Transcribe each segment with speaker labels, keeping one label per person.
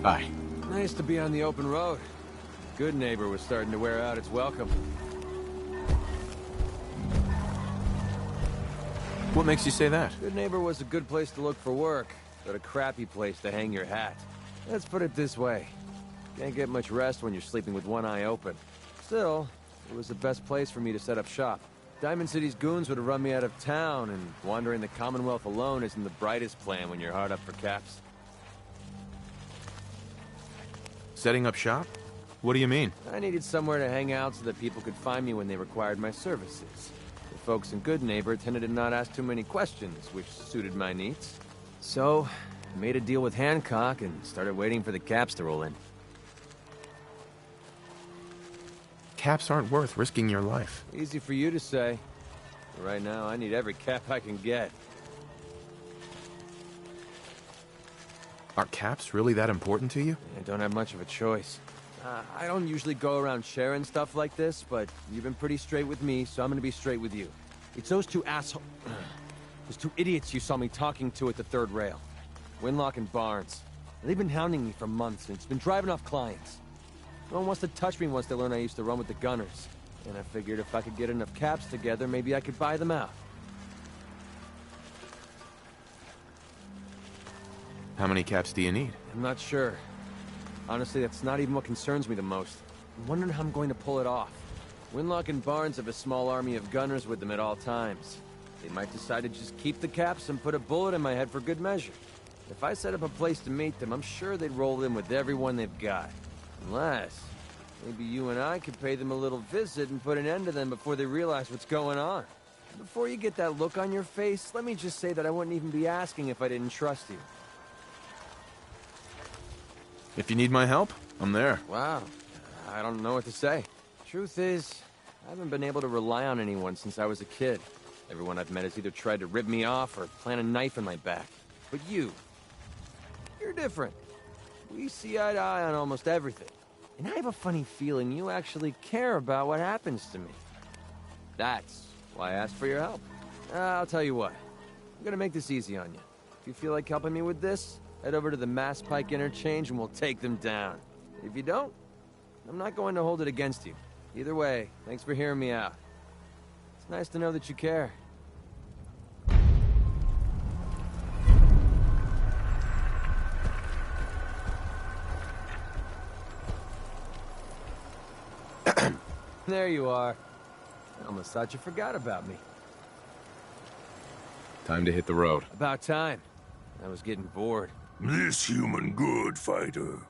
Speaker 1: Hi.
Speaker 2: Nice to be on the open road. Good Neighbor was starting to wear out its welcome.
Speaker 1: What makes you say that?
Speaker 2: Good Neighbor was a good place to look for work, but a crappy place to hang your hat. Let's put it this way. Can't get much rest when you're sleeping with one eye open. Still, it was the best place for me to set up shop. Diamond City's goons would have run me out of town, and wandering the Commonwealth alone isn't the brightest plan when you're hard up for caps.
Speaker 1: Setting up shop? What do you mean?
Speaker 2: I needed somewhere to hang out so that people could find me when they required my services. The folks in Good Neighbor tended to not ask too many questions, which suited my needs. So, I made a deal with Hancock and started waiting for the caps to roll in.
Speaker 1: Caps aren't worth risking your life.
Speaker 2: Easy for you to say. But right now, I need every cap I can get.
Speaker 1: Are caps really that important to you?
Speaker 2: I don't have much of a choice. I don't usually go around sharing stuff like this, but you've been pretty straight with me, so I'm gonna be straight with you. It's those two those two idiots you saw me talking to at the third rail. Winlock and Barnes. They've been hounding me for months, and it's been driving off clients. No one wants to touch me once they learn I used to run with the Gunners. And I figured if I could get enough caps together, maybe I could buy them out.
Speaker 1: How many caps do you need?
Speaker 2: I'm not sure. Honestly, that's not even what concerns me the most. I'm wondering how I'm going to pull it off. Winlock and Barnes have a small army of gunners with them at all times. They might decide to just keep the caps and put a bullet in my head for good measure. If I set up a place to meet them, I'm sure they'd roll in with everyone they've got. Unless, maybe you and I could pay them a little visit and put an end to them before they realize what's going on. Before you get that look on your face, let me just say that I wouldn't even be asking if I didn't trust you.
Speaker 1: If you need my help, I'm there.
Speaker 2: Wow. I don't know what to say. Truth is, I haven't been able to rely on anyone since I was a kid. Everyone I've met has either tried to rip me off or plant a knife in my back. But you're different. We see eye to eye on almost everything. And I have a funny feeling you actually care about what happens to me. That's why I asked for your help. I'll tell you what. I'm gonna make this easy on you. If you feel like helping me with this, head over to the Pike Interchange and we'll take them down. If you don't, I'm not going to hold it against you. Either way, thanks for hearing me out. It's nice to know that you care. There you are. I almost thought you forgot about me.
Speaker 1: Time to hit the road.
Speaker 2: About time. I was getting bored.
Speaker 3: This human good fighter.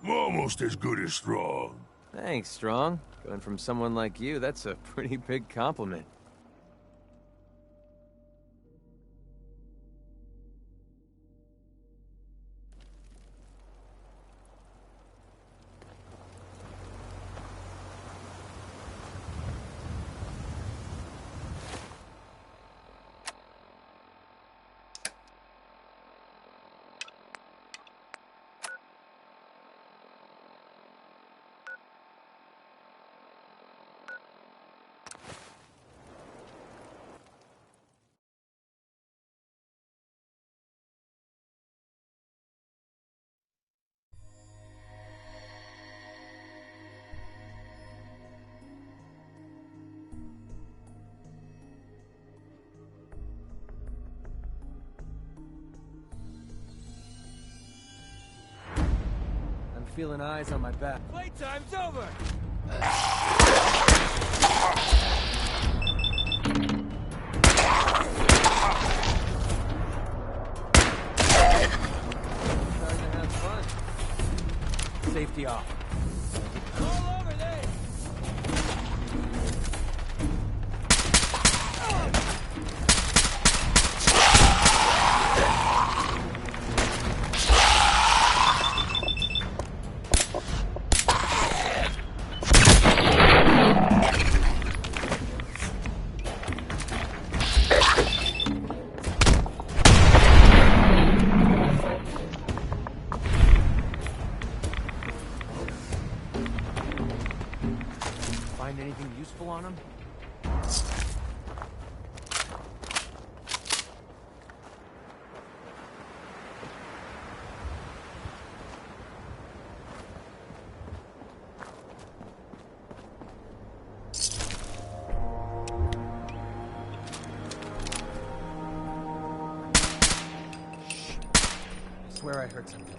Speaker 3: Almost as good as Strong.
Speaker 2: Thanks, Strong. Going from someone like you, that's a pretty big compliment. Feeling eyes on my back. Playtime's over! Starting to have fun. Safety off. All over there! Find anything useful on him?
Speaker 4: swear I heard something.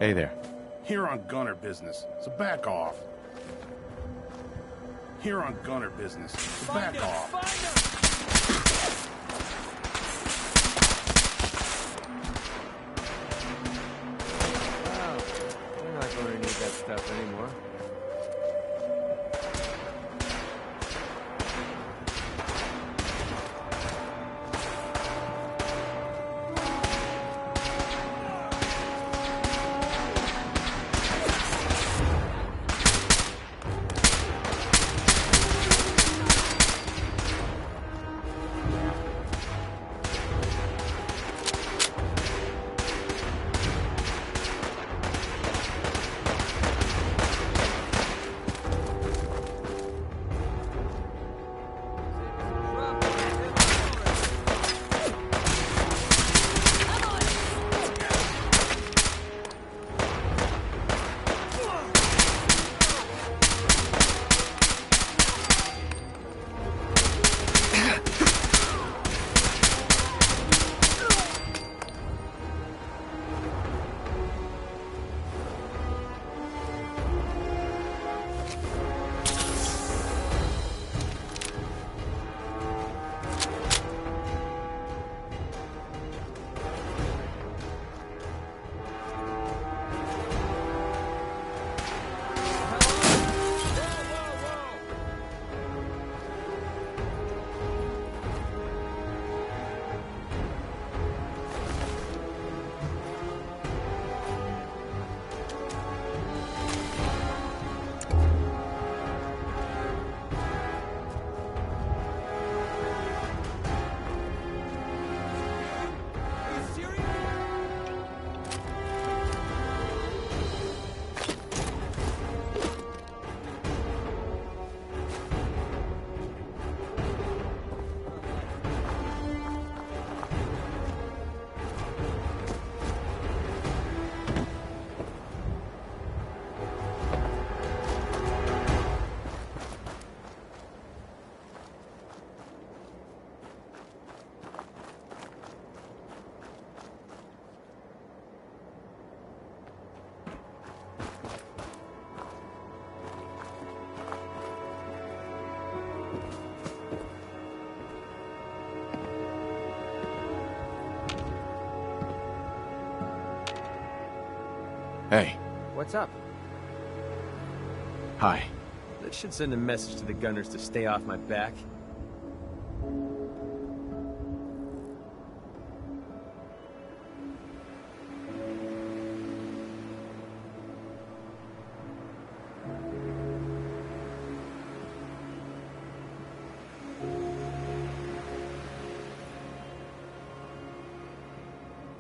Speaker 1: Hey there.
Speaker 4: Here on gunner business, so back off. Here on gunner business, so back off.
Speaker 2: Wow, we're not going to need that stuff anymore.
Speaker 1: Hey.
Speaker 2: What's up?
Speaker 1: Hi.
Speaker 2: That should send a message to the gunners to stay off my back.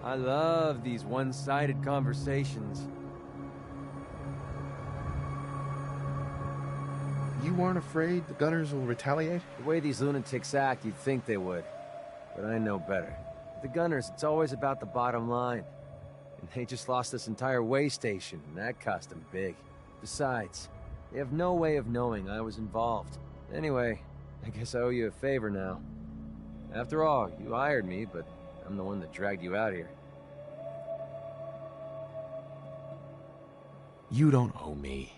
Speaker 2: I love these one-sided conversations.
Speaker 1: You weren't afraid the gunners will retaliate?
Speaker 2: The way these lunatics act, you'd think they would. But I know better. The gunners, it's always about the bottom line. And they just lost this entire way station, and that cost them big. Besides, they have no way of knowing I was involved. Anyway, I guess I owe you a favor now. After all, you hired me, but I'm the one that dragged you out here.
Speaker 1: You don't owe me.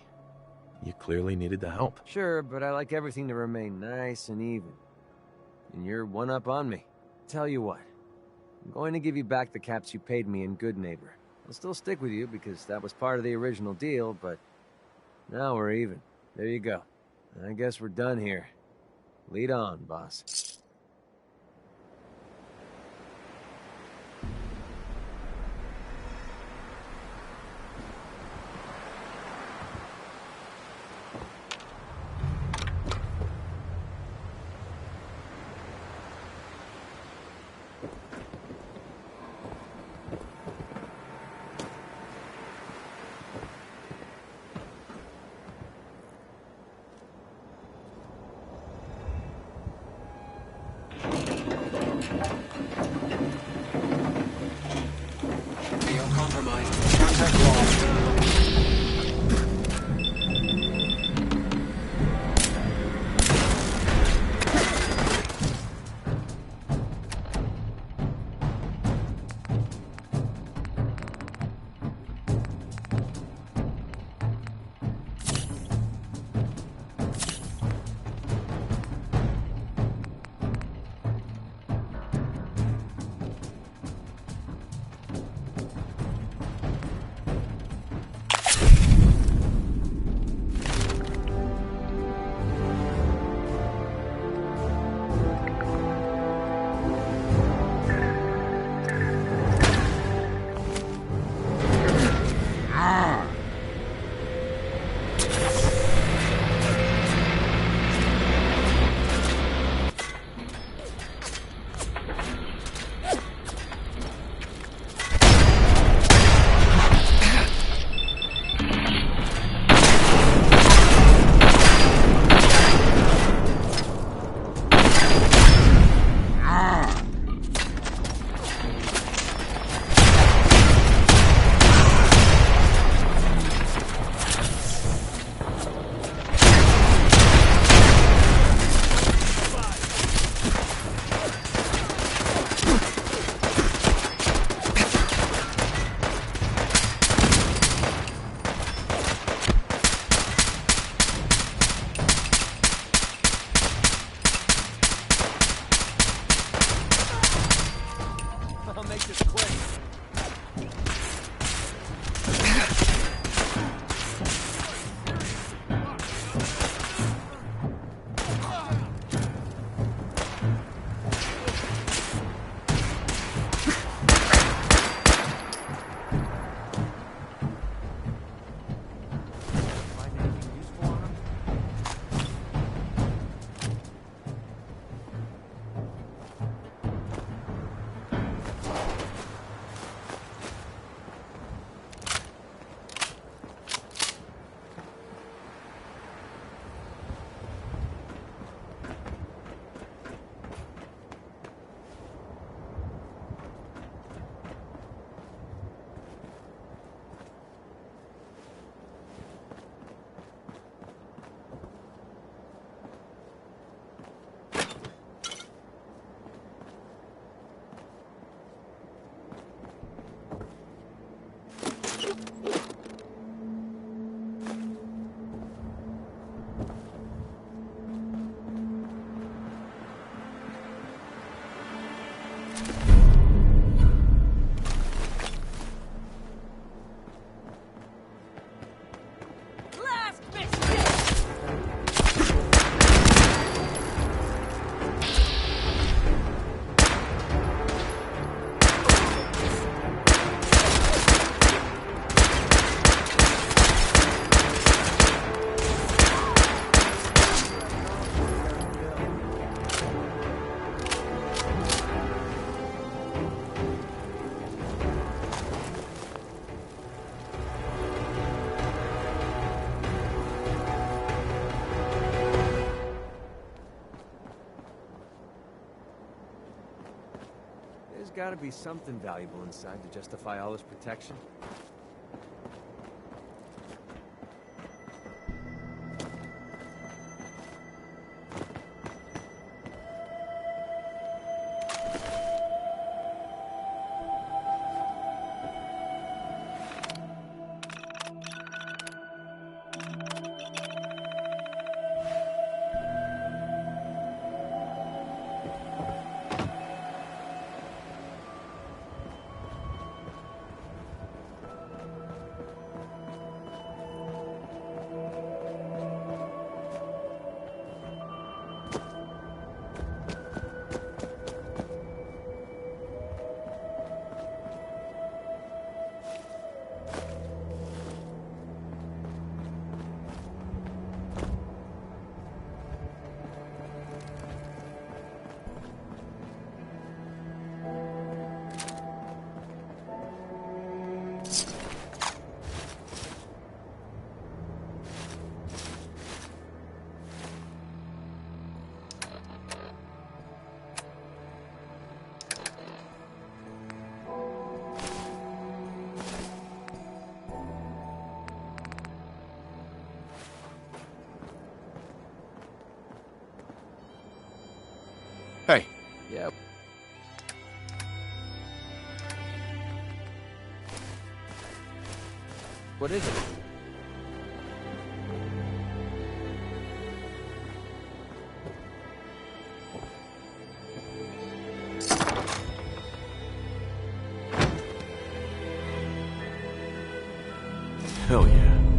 Speaker 1: You clearly needed the help.
Speaker 2: Sure, but I like everything to remain nice and even. And you're one up on me. Tell you what, I'm going to give you back the caps you paid me in Good Neighbor. I'll still stick with you because that was part of the original deal, but now we're even. There you go. I guess we're done here. Lead on, boss. gotta be something valuable inside to justify all this protection.
Speaker 1: Hey,
Speaker 2: Yep. What is it?
Speaker 1: hell yeah.